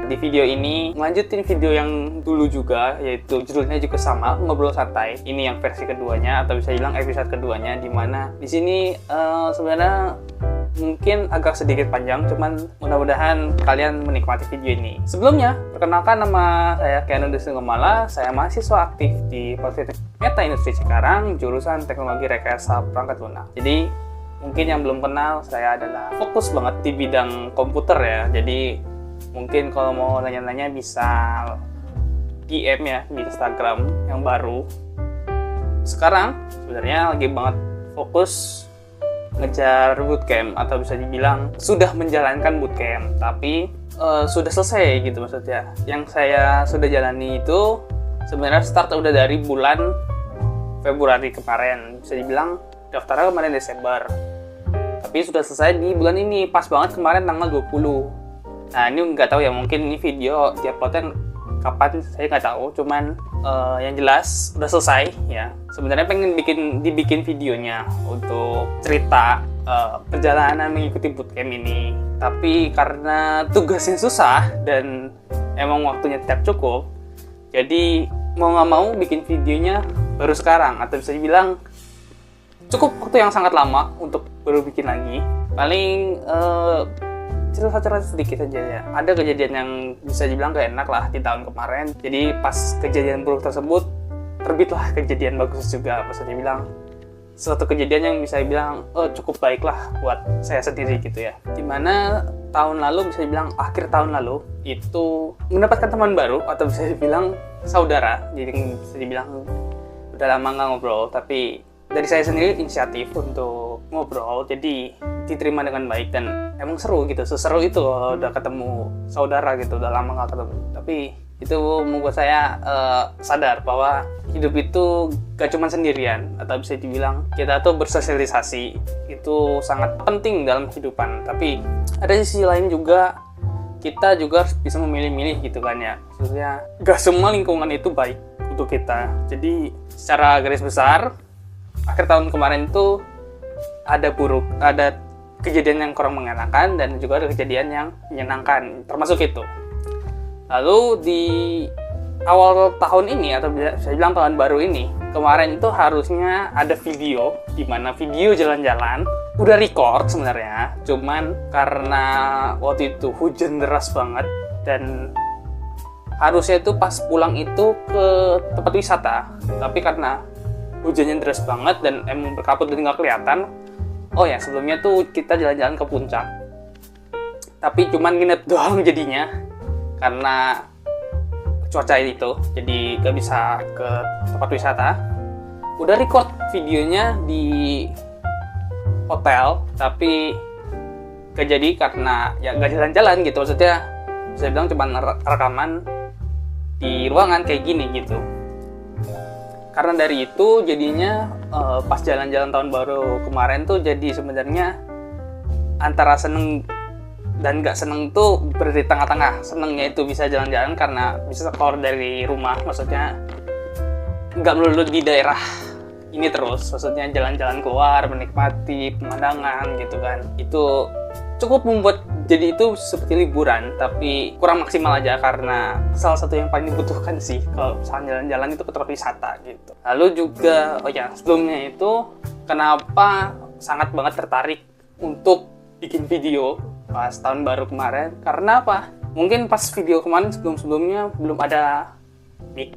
Di video ini melanjutin video yang dulu juga, yaitu judulnya juga sama, ngobrol santai. Ini yang versi keduanya atau bisa bilang episode keduanya, dimana di sini sebenarnya mungkin agak sedikit panjang, cuman mudah-mudahan kalian menikmati video ini. Sebelumnya, perkenalkan nama saya Keanu Desnegomala. Saya mahasiswa aktif di Politeknik Meta Industri Cikarang, jurusan Teknologi Rekayasa Perangkat Lunak. Jadi, mungkin yang belum kenal, saya adalah fokus banget di bidang komputer ya. Jadi, mungkin kalau mau nanya-nanya bisa DM ya di Instagram yang baru. Sekarang, sebenarnya lagi banget fokus ngejar bootcamp, atau bisa dibilang sudah menjalankan bootcamp, tapi sudah selesai gitu maksudnya. Yang saya sudah jalani itu sebenarnya start udah dari bulan Februari kemarin, bisa dibilang daftarnya kemarin Desember, tapi sudah selesai di bulan ini, pas banget kemarin tanggal 20. Nah ini nggak tahu ya, mungkin ini video diuploadnya kapan saya nggak tahu, cuman yang jelas udah selesai ya. Sebenarnya pengen dibikin videonya untuk cerita perjalanan mengikuti bootcamp ini, tapi karena tugasnya susah dan emang waktunya tidak cukup, jadi mau nggak mau bikin videonya baru sekarang, atau bisa dibilang cukup waktu yang sangat lama untuk baru bikin lagi. Paling cerita sedikit aja ya. Ada kejadian yang bisa dibilang gak enak lah di tahun kemarin. Jadi pas kejadian buruk tersebut, terbitlah kejadian bagus juga. Maksudnya bilang suatu kejadian yang bisa dibilang cukup baik lah buat saya sendiri gitu ya. Dimana tahun lalu, bisa dibilang akhir tahun lalu, itu mendapatkan teman baru, atau bisa dibilang saudara. Jadi bisa dibilang udah lama gak ngobrol, tapi dari saya sendiri inisiatif untuk ngobrol, jadi diterima dengan baik dan emang seru gitu. Seseru itu udah ketemu saudara gitu, udah lama gak ketemu. Tapi itu membuat saya sadar bahwa hidup itu gak cuma sendirian, atau bisa dibilang kita tuh bersosialisasi itu sangat penting dalam kehidupan. Tapi ada sisi lain juga, kita juga harus bisa memilih-milih gitu kan ya. Maksudnya gak semua lingkungan itu baik untuk kita. Jadi secara garis besar, akhir tahun kemarin itu ada kejadian yang kurang mengenakan dan juga ada kejadian yang menyenangkan, termasuk itu. Lalu di awal tahun ini, atau bisa bilang tahun baru ini, kemarin itu harusnya ada video, di mana video jalan-jalan udah record sebenarnya, cuman karena waktu itu hujan deras banget dan harusnya itu pas pulang itu ke tempat wisata, tapi karena hujannya deras banget dan emang berkabut dan nggak kelihatan. Oh ya, sebelumnya tuh kita jalan-jalan ke puncak, tapi cuman nginep doang jadinya karena cuaca itu, jadi gak bisa ke tempat wisata. Udah record videonya di hotel, tapi gak jadi karena ya gak jalan-jalan gitu. Maksudnya bisa bilang cuman rekaman di ruangan kayak gini gitu. Karena dari itu jadinya pas jalan-jalan tahun baru kemarin tuh jadi sebenarnya antara seneng dan gak seneng tuh berada di tengah-tengah. Senengnya itu bisa jalan-jalan karena bisa keluar dari rumah, maksudnya gak melulu di daerah ini terus, maksudnya jalan-jalan keluar, menikmati pemandangan gitu kan. Itu cukup membuat jadi itu seperti liburan, tapi kurang maksimal aja karena salah satu yang paling dibutuhkan sih kalau misalnya jalan-jalan itu ke tempat wisata gitu. Lalu juga, sebelumnya itu kenapa sangat banget tertarik untuk bikin video pas tahun baru kemarin, karena apa? Mungkin pas video kemarin sebelumnya belum ada mic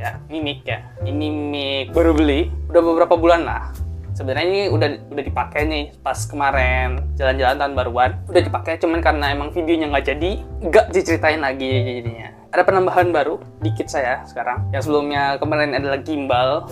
ya, ini mic ya. Ini mic baru beli, udah beberapa bulan lah. Sebenarnya ini udah dipakai nih pas kemarin jalan-jalan tahun baruan, udah dipakai, cuman karena emang videonya nggak jadi, nggak diceritain lagi jadinya. Ada penambahan baru di kit saya sekarang. Yang sebelumnya kemarin adalah gimbal,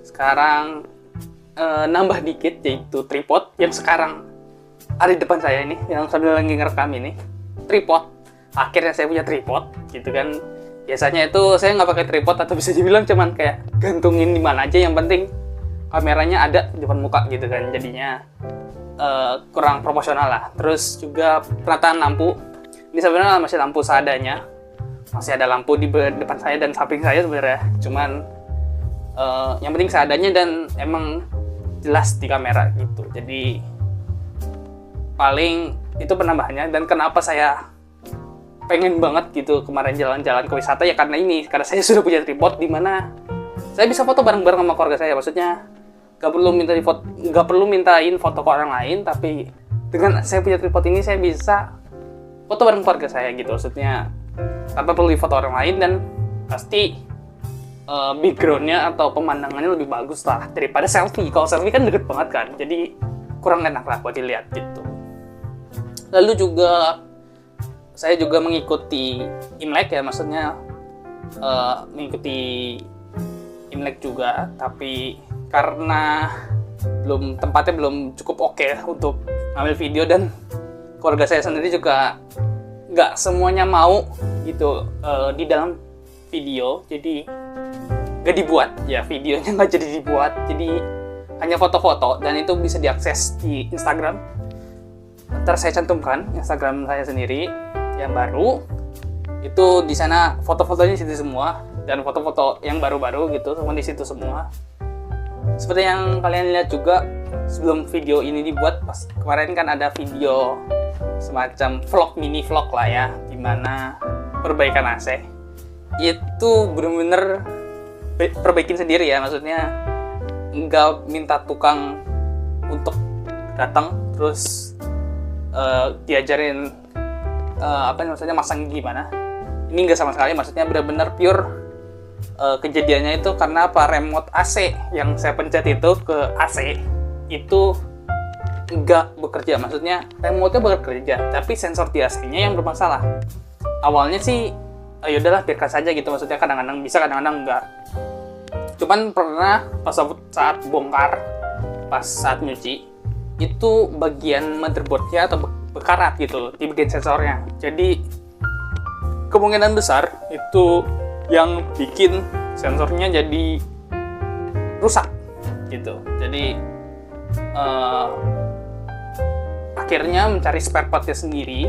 sekarang nambah dikit yaitu tripod yang sekarang ada di depan saya ini, yang sambil lagi ngerekam ini, tripod. Akhirnya saya punya tripod gitu kan. Biasanya itu saya nggak pakai tripod, atau bisa dibilang cuman kayak gantungin di mana aja, yang penting kameranya ada di depan muka gitu kan, jadinya kurang proporsional lah. Terus juga penataan lampu, ini sebenarnya masih lampu seadanya, masih ada lampu di depan saya dan samping saya sebenarnya, cuman yang penting seadanya dan emang jelas di kamera gitu. Jadi paling itu penambahannya. Dan kenapa saya pengen banget gitu kemarin jalan-jalan ke wisata ya karena saya sudah punya tripod di mana saya bisa foto bareng-bareng sama keluarga saya. Maksudnya nggak perlu mintain foto ke orang lain, tapi dengan saya punya tripod ini saya bisa foto bareng keluarga saya gitu. Maksudnya tanpa perlu foto orang lain, dan pasti backgroundnya atau pemandangannya lebih bagus lah daripada selfie. Kalau selfie kan deket banget kan, jadi kurang enak lah buat dilihat gitu. Lalu juga saya juga mengikuti Imlek ya, maksudnya mengikuti Imlek juga, tapi karena tempatnya belum cukup oke untuk ngambil video, dan keluarga saya sendiri juga nggak semuanya mau gitu di dalam video, jadi nggak dibuat ya, videonya nggak jadi dibuat, jadi hanya foto-foto, dan itu bisa diakses di Instagram. Ntar saya cantumkan Instagram saya sendiri yang baru, itu di sana foto-fotonya di situ semua, dan foto-foto yang baru-baru gitu semua di situ semua. Seperti yang kalian lihat juga sebelum video ini dibuat, pas kemarin kan ada video semacam mini vlog lah ya, dimana perbaikan AC itu bener-bener perbaikin sendiri ya, maksudnya nggak minta tukang untuk datang terus diajarin maksudnya masang gimana. Ini nggak sama sekali, maksudnya benar-benar pure kejadiannya itu karena apa, remote AC yang saya pencet itu ke AC itu nggak bekerja. Maksudnya remote-nya bekerja, tapi sensor di AC-nya yang bermasalah. Awalnya sih yaudahlah biarkan saja gitu, maksudnya kadang-kadang bisa kadang-kadang enggak. Cuman pernah pas saat bongkar, pas saat nyuci, itu bagian motherboard-nya atau bekarat gitu di bagian sensornya. Jadi kemungkinan besar itu yang bikin sensornya jadi rusak gitu. Jadi akhirnya mencari spare partnya sendiri,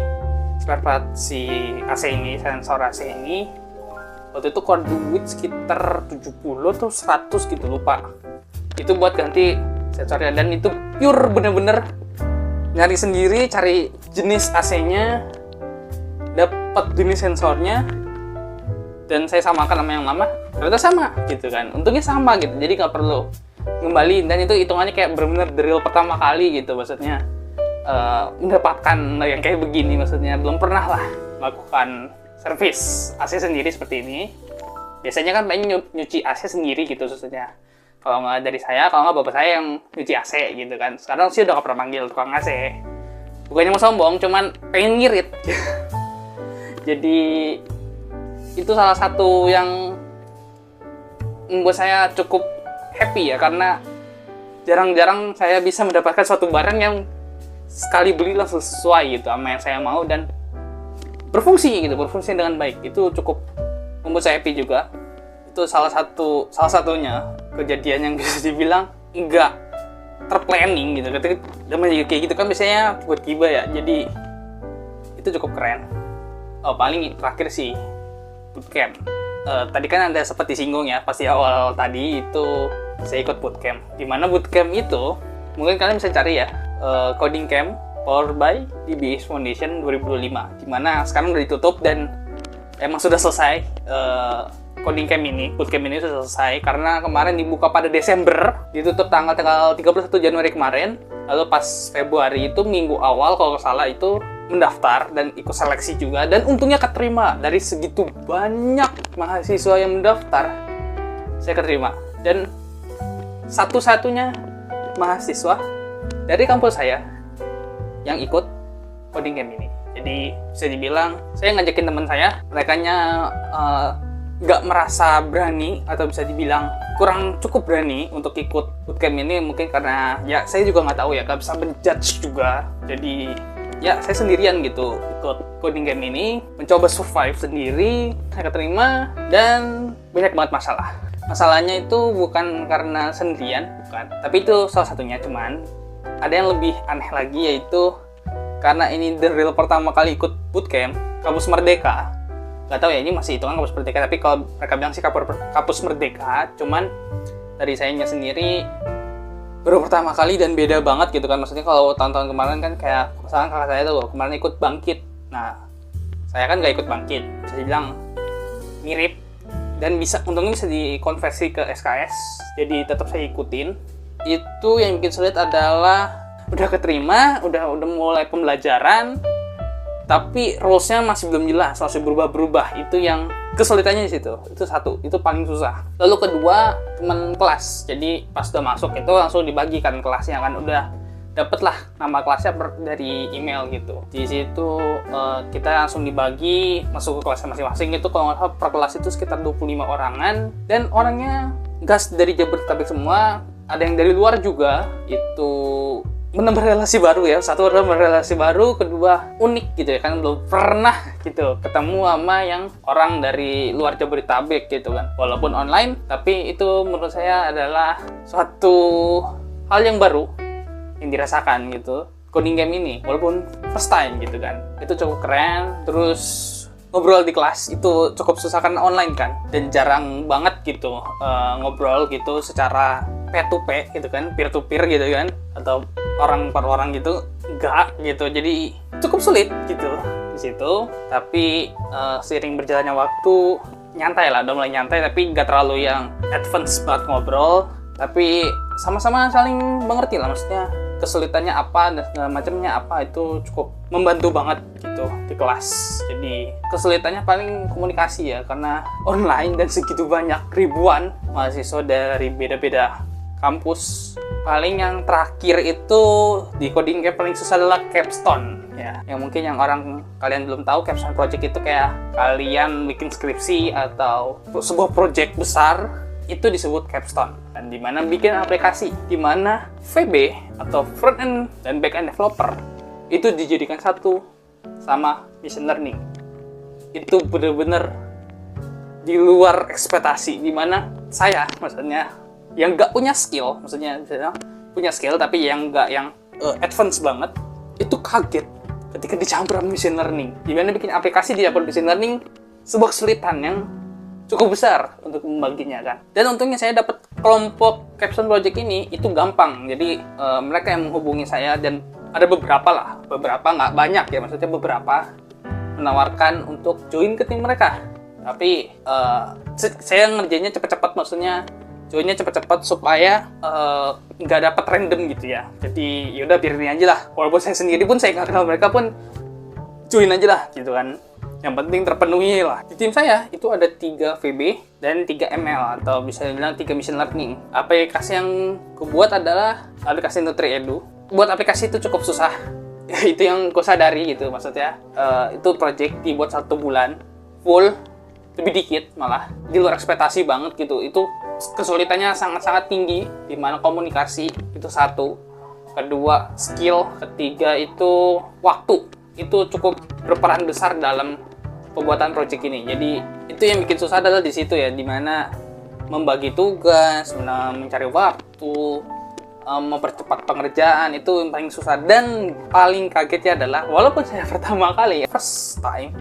spare part si AC ini, sensor AC ini. Waktu itu keluar duit sekitar 70 atau 100 gitu, lupa. Itu buat ganti sensornya, dan itu pure bener-bener nyari sendiri, cari jenis AC-nya, dapat jenis sensornya, dan saya samakan sama yang lama, ternyata sama gitu kan. Untungnya sama gitu, jadi nggak perlu ngembali, dan itu hitungannya kayak bener-bener drill pertama kali gitu, maksudnya mendapatkan yang kayak begini. Maksudnya belum pernah lah melakukan servis AC sendiri seperti ini. Biasanya kan pengen nyuci AC sendiri gitu, maksudnya kalau nggak dari saya, kalau nggak bapak saya yang nyuci AC gitu kan. Sekarang sih udah nggak pernah manggil tukang AC, bukannya mau sombong, cuman pengen ngirit. Jadi itu salah satu yang membuat saya cukup happy ya, karena jarang-jarang saya bisa mendapatkan suatu barang yang sekali beli langsung sesuai gitu sama yang saya mau dan berfungsi dengan baik. Itu cukup membuat saya happy juga. Itu salah satunya kejadian yang bisa dibilang nggak terplanning gitu. Ketika kayak gitu kan biasanya tiba-tiba ya, jadi itu cukup keren. Paling terakhir sih bootcamp. Tadi kan ada sempat disinggung ya pas di awal tadi, itu saya ikut bootcamp. Dimana bootcamp itu mungkin kalian bisa cari ya, coding camp powered by DBS Foundation 2005, dimana sekarang udah ditutup dan emang sudah selesai. Coding camp ini, bootcamp ini sudah selesai karena kemarin dibuka pada Desember, ditutup tanggal 31 Januari kemarin. Lalu pas Februari itu minggu awal kalau nggak salah itu mendaftar dan ikut seleksi juga, dan untungnya keterima. Dari segitu banyak mahasiswa yang mendaftar, saya keterima, dan satu-satunya mahasiswa dari kampus saya yang ikut coding camp ini. Jadi bisa dibilang saya ngajakin teman saya, merekanya nggak merasa berani atau bisa dibilang kurang cukup berani untuk ikut bootcamp ini, mungkin karena ya saya juga nggak tahu ya, nggak bisa menjudge juga. Jadi ya saya sendirian gitu ikut coding camp ini, mencoba survive sendiri. Saya keterima dan banyak banget masalah. Masalahnya itu bukan karena sendirian, bukan, tapi itu salah satunya. Cuman ada yang lebih aneh lagi, yaitu karena ini the real pertama kali ikut bootcamp kampus Merdeka. Gak tahu ya ini masih hitungan kampus Merdeka, tapi kalau mereka bilang sih kampus Merdeka. Cuman dari sayanya sendiri baru pertama kali dan beda banget gitu kan. Maksudnya kalau tahun-tahun kemarin kan kayak misalkan kakak saya tuh kemarin ikut Bangkit. Nah saya kan nggak ikut bangkit, bisa dibilang mirip, dan untungnya bisa dikonversi ke SKS, jadi tetap saya ikutin. Itu yang bikin sulit adalah udah keterima, udah mulai pembelajaran, tapi rules-nya masih belum jelas, masih berubah-berubah. Itu yang kesulitannya di situ. Itu satu, itu paling susah. Lalu kedua, teman kelas. Jadi pas udah masuk itu langsung dibagikan kelasnya kan, udah dapet lah nama kelasnya dari email gitu. Di situ kita langsung dibagi masuk ke kelasnya masing-masing. Itu kalau nggak salah per kelas itu sekitar 25 orangan, dan orangnya gas dari Jabodetabek semua, ada yang dari luar juga. Itu menambah relasi baru ya. Satu adalah relasi baru, kedua unik gitu ya, kan belum pernah gitu ketemu sama yang orang dari luar Jabodetabek gitu kan, walaupun online, tapi itu menurut saya adalah suatu hal yang baru yang dirasakan gitu, coding game ini, walaupun first time gitu kan. Itu cukup keren. Terus ngobrol di kelas itu cukup susah karena online kan, dan jarang banget gitu ngobrol gitu secara P2P gitu kan, peer to peer gitu kan, atau orang per orang gitu, enggak gitu. Jadi cukup sulit gitu di situ. Tapi seiring berjalannya waktu, nyantai lah, udah mulai nyantai, tapi nggak terlalu yang advance banget ngobrol, tapi sama-sama saling mengerti lah, maksudnya kesulitannya apa dan segala macamnya apa, itu cukup membantu banget gitu di kelas. Jadi kesulitannya paling komunikasi ya, karena online dan segitu banyak ribuan mahasiswa dari beda-beda kampus. Paling yang terakhir itu di coding game paling susah adalah capstone ya. Yang mungkin yang kalian belum tahu, capstone project itu kayak kalian bikin skripsi atau sebuah project besar, itu disebut capstone. Dan dimana bikin aplikasi, dimana VB atau front end dan back end developer itu dijadikan satu sama machine learning. Itu bener-bener di luar ekspektasi, dimana saya maksudnya yang nggak punya skill, maksudnya punya skill tapi yang nggak yang advance banget, itu kaget ketika dicampur sama machine learning. Dimana bikin aplikasi dicampur machine learning sebuah kesulitan yang cukup besar untuk membaginya kan. Dan untungnya saya dapat kelompok capstone project ini itu gampang. Jadi mereka yang menghubungi saya, dan ada beberapa nggak banyak ya, maksudnya beberapa menawarkan untuk join ke tim mereka. Tapi saya ngerjainnya cepet-cepet, maksudnya joinnya cepet-cepet supaya nggak dapat random gitu ya. Jadi yaudah biarin aja lah. Walaupun saya sendiri pun, saya nggak kenal mereka pun, join aja lah gitu kan. Yang penting terpenuhi lah. Di tim saya itu ada 3 VB dan 3 ML, atau bisa dibilang 3 machine learning. Aplikasi yang kubuat adalah aplikasi NutriEdu. Buat aplikasi itu cukup susah. Itu yang ku sadari gitu, maksudnya itu project dibuat 1 bulan full, lebih dikit malah, di luar ekspektasi banget gitu. Itu kesulitannya sangat-sangat tinggi, dimana komunikasi itu satu, kedua skill, ketiga itu waktu. Itu cukup berperan besar dalam pembuatan project ini. Jadi itu yang bikin susah adalah di situ ya, dimana membagi tugas, mencari waktu, mempercepat pengerjaan, itu yang paling susah. Dan paling kagetnya adalah, walaupun saya pertama kali, first time,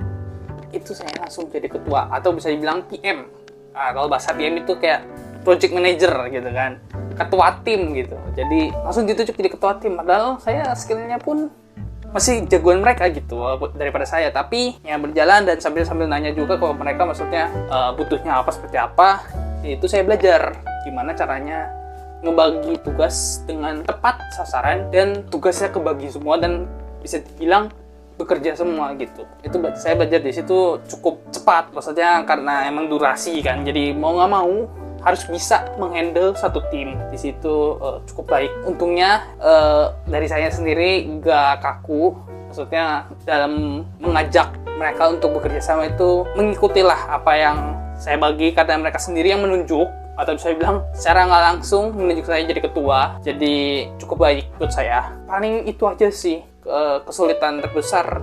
itu saya langsung jadi ketua, atau bisa dibilang PM. Nah, kalau bahasa PM itu kayak project manager gitu kan, ketua tim gitu. Jadi langsung ditunjuk jadi ketua tim, padahal saya skillnya pun masih jagoan mereka gitu daripada saya. Tapi ya berjalan, dan sambil nanya juga kalau mereka maksudnya butuhnya apa, seperti apa. Itu saya belajar gimana caranya ngebagi tugas dengan tepat sasaran, dan tugasnya kebagi semua, dan bisa dibilang bekerja semua gitu. Itu saya belajar di situ cukup cepat, maksudnya karena emang durasi kan. Jadi mau nggak mau harus bisa menghandle satu tim. Di situ cukup baik. Untungnya dari saya sendiri nggak kaku, maksudnya dalam mengajak mereka untuk bekerja sama itu mengikutilah apa yang saya bagi, karena mereka sendiri yang menunjuk, atau bisa bilang secara nggak langsung menunjuk saya jadi ketua. Jadi cukup baik buat saya. Paling itu aja sih kesulitan terbesar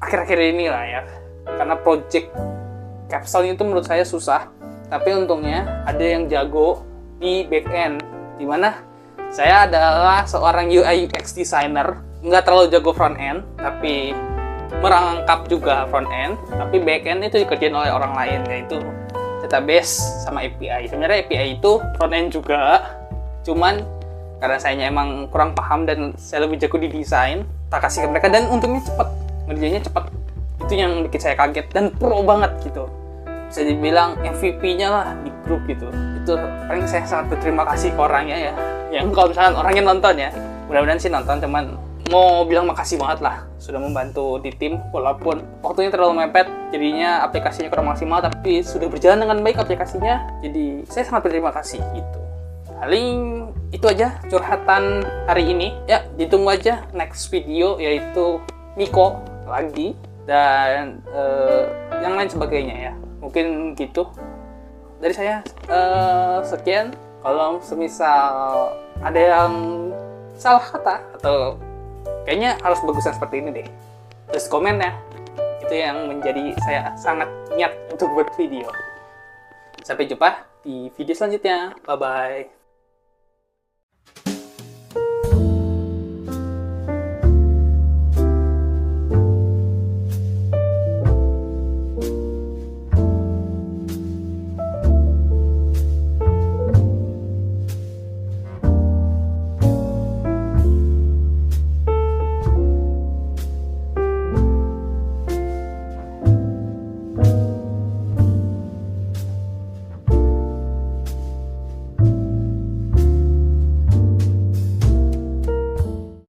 akhir-akhir ini lah ya, karena project capstone itu menurut saya susah. Tapi untungnya ada yang jago di back end, dimana saya adalah seorang UI UX designer, nggak terlalu jago front end, tapi merangkap juga front end. Tapi back end itu dikerjain oleh orang lain, yaitu database sama API. Sebenarnya API itu front end juga, cuman karena saya emang kurang paham dan saya lebih jago di desain, tak kasih ke mereka, dan untungnya cepat, ngerjainnya cepat. Itu yang bikin saya kaget dan pro banget gitu, bisa dibilang MVP-nya lah di grup gitu. Itu paling saya sangat berterima kasih ke orangnya ya, yang kalau misalkan orangnya nonton ya, mudah-mudahan sih nonton. Cuman mau bilang makasih banget lah sudah membantu di tim, walaupun waktunya terlalu mepet jadinya aplikasinya kurang maksimal, tapi sudah berjalan dengan baik aplikasinya, jadi saya sangat berterima kasih gitu. Paling itu aja curhatan hari ini ya, ditunggu aja next video yaitu Miko lagi dan yang lain sebagainya ya, mungkin gitu dari saya. Sekian, kalau semisal ada yang salah kata atau kayaknya harus bagusan seperti ini deh, terus komen ya, itu yang menjadi saya sangat niat untuk buat video. Sampai jumpa di video selanjutnya, bye bye.